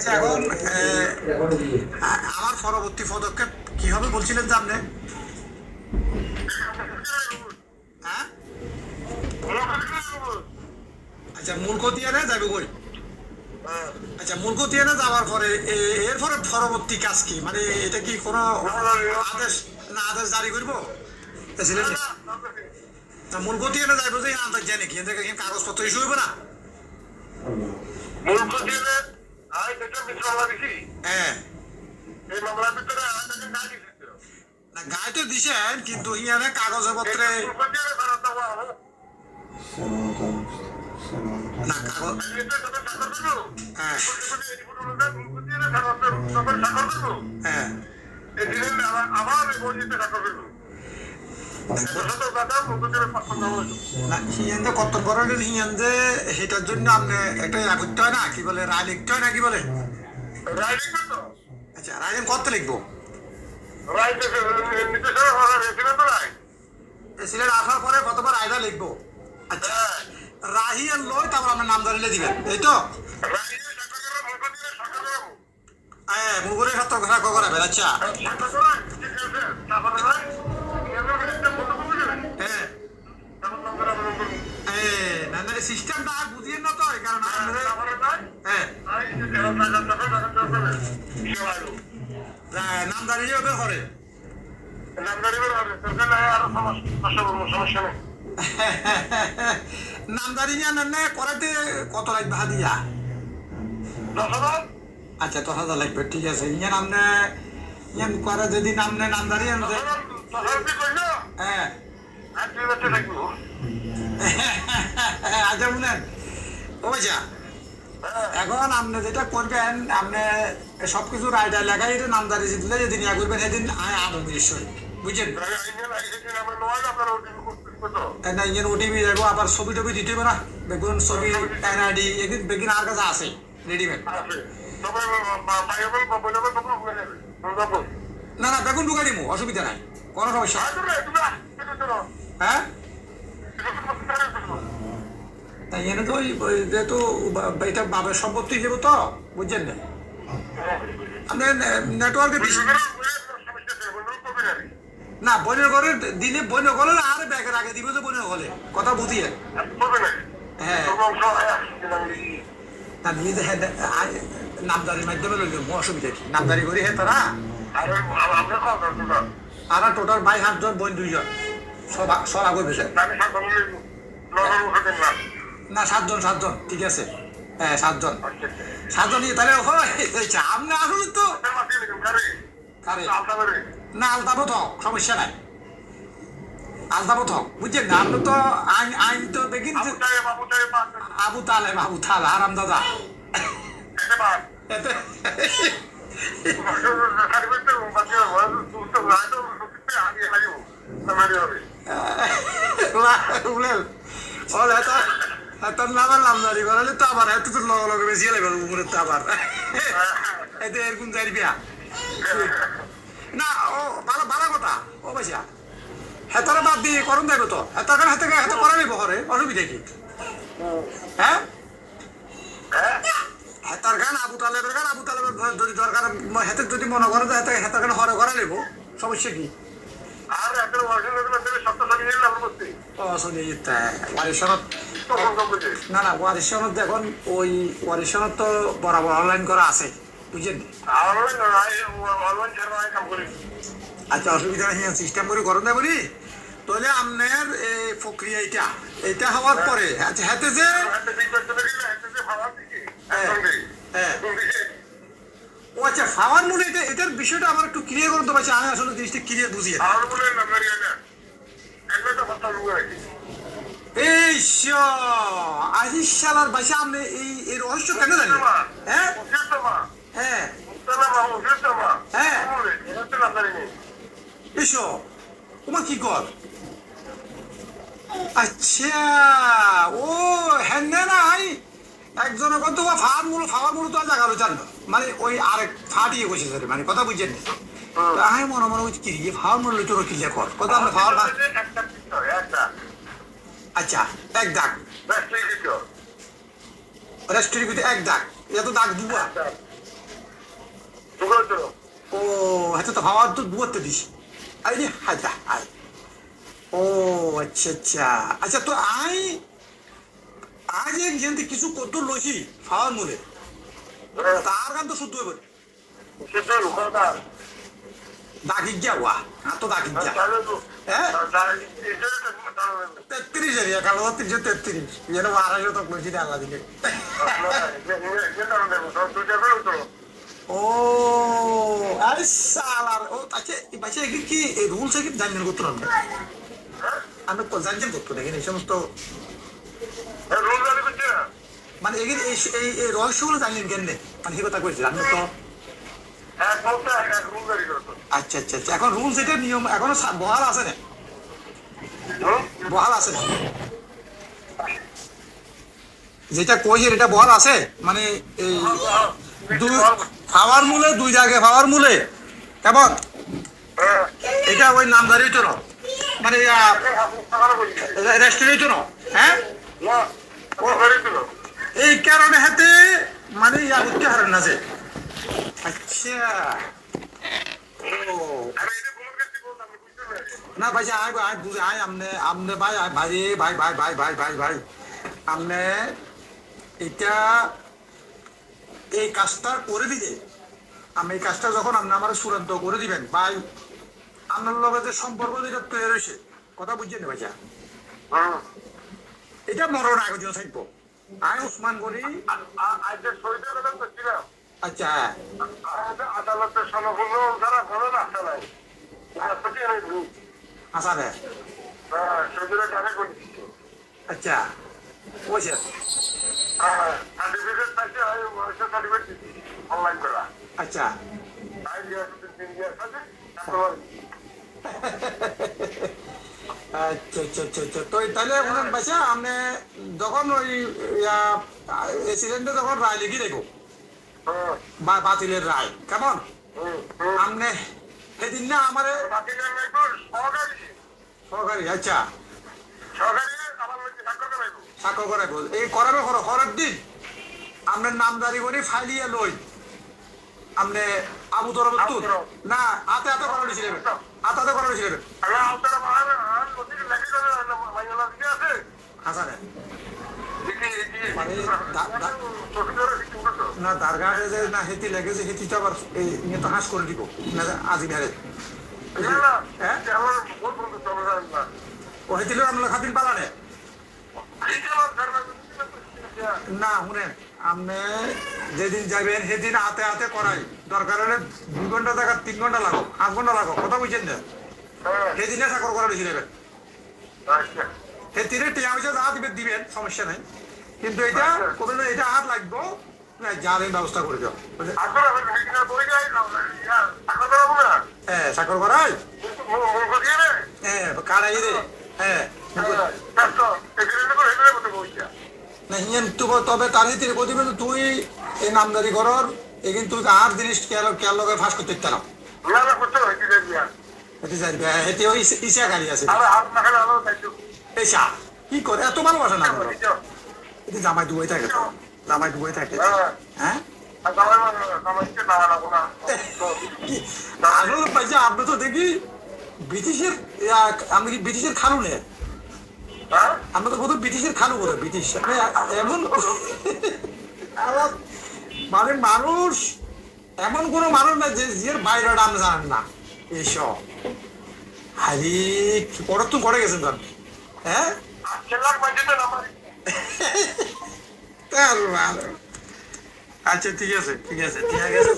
আচ্ছা এখন আমার পরবর্তী পদক্ষেপ কি হবে বলছিলেন যে আপনি? হ্যাঁ, আচ্ছা মূলকতিয়ানে যাবে কই? আচ্ছা মূলকতিয়ানে যাওয়ার পরে এরপরে পরবর্তী কাজ কি, মানে এটা কি কোনো আদেশ না আদেশ জারি করবো? মূলকতিয়ানে যাইবো যে আন্দাজ জানি কি এখানে কাগজপত্র ইস্যু হইব না? হ্যাঁ না গায়ে তো দিছেন কিন্তু ইয়ানে কাগজে পত্রে না কাগজ হ্যাঁ হ্যাঁ না হিয়ান্দে কর্তব্য করেন হিয়ান্দে সেটার জন্য আপনি একটা ইয়া করতে হয় না, কি বলে রায় লিখতে হয় না, কি বলে? আচ্ছা রায় কত লিখবো? সিলেট আসার পরে কতবার রায়টা লিখবো? আচ্ছা রাহি আর লই তারপর আপনার নাম ধরিলে দিবেন, এই তো? হ্যাঁ মুগুরে সত্তর কথা করাবেন। আচ্ছা হ্যাঁ না না সিস্টেমটা বুঝিয়ে না তো, কারণ হ্যাঁ নামদারি ওদের ঘরে নামদারি না করাতে কত লাগবে হাদিয়া? আচ্ছা 10,000 লাগবে, ঠিক আছে। ইয়ান আপনি ইয়ান করে যদি নামনে নামদারি হ্যাঁ আচ্ছা শুনেন ও ভাইয়া, এখন আপনি যেটা করবেন আপনি সবকিছু রায়টা লেখাই এটা নামদারি দিলে যেদিন ইয়া করবেন সেদিন আমু নিশ্চয়ই, বুঝছেন না? ইঞ্জিন ওটিপি যাবো, আবার ছবি টবি দিতে হবে না, বেগুন ছবি এনআইডি এদিন বেগিন আর কাছে আছে রেডিমেড। না না বেগুন ঢুকাই দিব, অসুবিধা নাই, কোনো সমস্যা। হ্যাঁ তাই এনে তো যেহেতু এটা বাবার সম্পত্তি হিসেবে তো, বুঝছেন না? আপনার নেটওয়ার্কে না বনের ঘরে দিলে বনের ঘরে আর ব্যাগের আগে দিব যে বনের ঘরে কথা বুঝিয়ে হ্যাঁ তা নিজে নামদারির মাধ্যমে লইল অসুবিধা কি? নামদারি করি হ্যাঁ তারা আর টোটাল 22 জন বোন 2 জন সব আগে বেশি না 7 জন ঠিক আছে। হ্যাঁ 7 জন নিয়ে তাহলে আপনি আসলে তো না আলতাবো থাক, সমস্যা নাই, আলতাবো থাক, বুঝছেন না? আপনি তো আইন তো বেগিন আবু তালে আরাম দাদা তার নামের নামদারি করালে তো আবার এত তো লগে লগে বেশি লাগবে উপরে তো আবার এতে এরকম যাই বিয়া না। ও ভালো ভালো কথা ও ভাইয়া, হেতারা বাদ দিয়ে করুন দেখো তো, হেতার হাতে হাতে করা নেবো ঘরে, অসুবিধা কি? হ্যাঁ হেতার গান আবু তালেবের যদি দরকার হাতে যদি মনে করে যে হেতার গান হরে করা নেবো, সমস্যা কি? না না ওয়ারিশনত দেখুন ওই ওয়ারিশনত তো বরাবর অনলাইন করা আছে, বুঝছেন? আচ্ছা অসুবিধা নেই, সিস্টেম করে করুন দেয় বলি। তাহলে আপনার এই প্রক্রিয়া এটা হওয়ার পরে আচ্ছা হাতে যে ও আচ্ছা ফাওয়ার মূল এটার বিষয়টা আমার একটু ক্লিয়ার করতে পারছি, আমি আসলে জিনিসটা ক্লিয়ার বুঝিয়ে এই আজিজ শালার ভাই আপনি এই রহস্য কেন জানেন? হ্যাঁ হ্যাঁ হ্যাঁ এসো তোমার কি কর? আচ্ছা ও হ্যাঁ নাই একজনের কত ফাওয়ার মূল তো জায়গা জান মানে ওই আরেক ফাটিয়ে বসে স্যার মানে কথা বুঝছেন? আমি মনে মনে হচ্ছে কি ফাওয়ার মূল তোর ক্লিয়ার কর কথা আপনি ফাওয়ার আচ্ছা এক দাগ রেস্টুরিতে এক দাগ, এটা তো দাগ দুয়া ও হাতে তো খাওয়ার তো দুয়ারতে দিস আই রে হাজা আই ও আচ্ছা আচ্ছা আচ্ছা তো আই আজ এক যেতে কিছু কত লইছি খাওয়ার মূলে তার গান তো শুদ্ধ হইব দাগি গিয়া ওয়া আর তো দাগি গিয়া হ্যাঁ 33 এরিয়া কালো 33 এর 1200 তো কইছি আল্লাহ দিলে ও আরে সালার ও আচ্ছা বাচ্চা কি এই রুলস কি জানেন করতে না আমি তো জানছেন করতে দেখেন এই সমস্ত মানে এই এই এই রহস্যগুলো জানলেন কেন মানে কি কথা কইছি আমি তো আচ্ছা আচ্ছা আচ্ছা এখন রুলস এটা নিয়ম এখনো বহাল আছে না বহাল আছে না যেটা কইছেন এটা বহাল আছে মানে এই খাওয়ার মূলে 2 জায়গায় খাওয়ার মূলে কেমন এটা ওই নামদারি তো মানে রেস্টুরেন্ট তো হ্যাঁ এই কারণে হাতে মানে ইয়া উঠতে হারেন না যে আচ্ছা ও না ভাই আয় বুঝে আয় আমনে ভাই ভাই ভাই ভাই ভাই ভাই ভাই ভাই আমনে এটা এই কাজটা করে দিলে আমি এই কাজটা যখন আপনি আমার চূড়ান্ত করে দিবেন ভাই আপনার লগে যে সম্পর্ক যেটা তৈরি হয়েছে কথা বুঝছেন না ভাইয়া এটা মরণ আগে দিন থাকবো আয় উসমান করি আচ্ছা আদালতের সনপূর্ণ যারা কোনো রাস্তা নাই আসা রে সেগুলো জানে করি আচ্ছা বলছে সার্টিফিকেট পাইছে সার্টিফিকেট অনলাইন করা আচ্ছা আচ্ছা আচ্ছা আচ্ছা আচ্ছা তো তাহলে ওনার বাচ্চা আপনি যখন ওই এক্সিডেন্টে যখন রায় লিখি দেখো বা বাতিলের রায় কেমন আপনি সেদিন না আমার সরকারি আচ্ছা স্বাক্ষর করাইব এই করাবে করার দিন আপনার নামদারি করে ফাইলিয়ে লই আপনি আবু তরফ না হাতে হাতে করা দিয়েছিলেন হাতে হাতে করা দিয়েছিলেন হাসান না দারগাহে যে না হেতি লাগে যে হেতি তো আবার ইয়ে তো হাস করে দিব না আজি মেরে ও হেতিল আমরা খাতিন পালানে না শুনেন আপনি যেদিন যাবেন সেদিন হাতে হাতে করাই দরকার হলে 2 ঘন্টা টাকা 3 ঘন্টা লাগো 5 ঘন্টা লাগো কথা বুঝছেন না সেদিনে চাকর করা বেশি নেবেন সেদিনে টিয়া পয়সা যা দিবেন দিবেন সমস্যা নাই কিন্তু এটা কোনো এটা হাত লাগবো যার ব্যবস্থা করে দাও হ্যাঁ চাকর করাই হ্যাঁ কারাই রে হ্যাঁ না হিয়েন তবে তার ভিতরে প্রতিবেদন তুই এই নামদারি করার এই কিন্তু আর জিনিস কেয়ার লগে ফাঁস করতে ইচ্ছা না এতে ওই ইসা গাড়ি আছে এসা কি করে এত ভালোবাসা না এতে জামাই ডুবাই থাকে তো জামাই ডুবাই থাকে হ্যাঁ আসলে পাইছে আপনি তো দেখি ব্রিটিশের আমি কি ব্রিটিশের খালু নেই আমরা তো বোধহয় ব্রিটিশের খালু বোধহয় ব্রিটিশ এমন মানে মানুষ এমন কোনো মানুষ না যে বাইরে আপনি জানেন না এইসব হারি পড়াতুন করে গেছেন তো হ্যাঁ আচ্ছা ঠিক আছে ঠিক আছে ঠিক আছে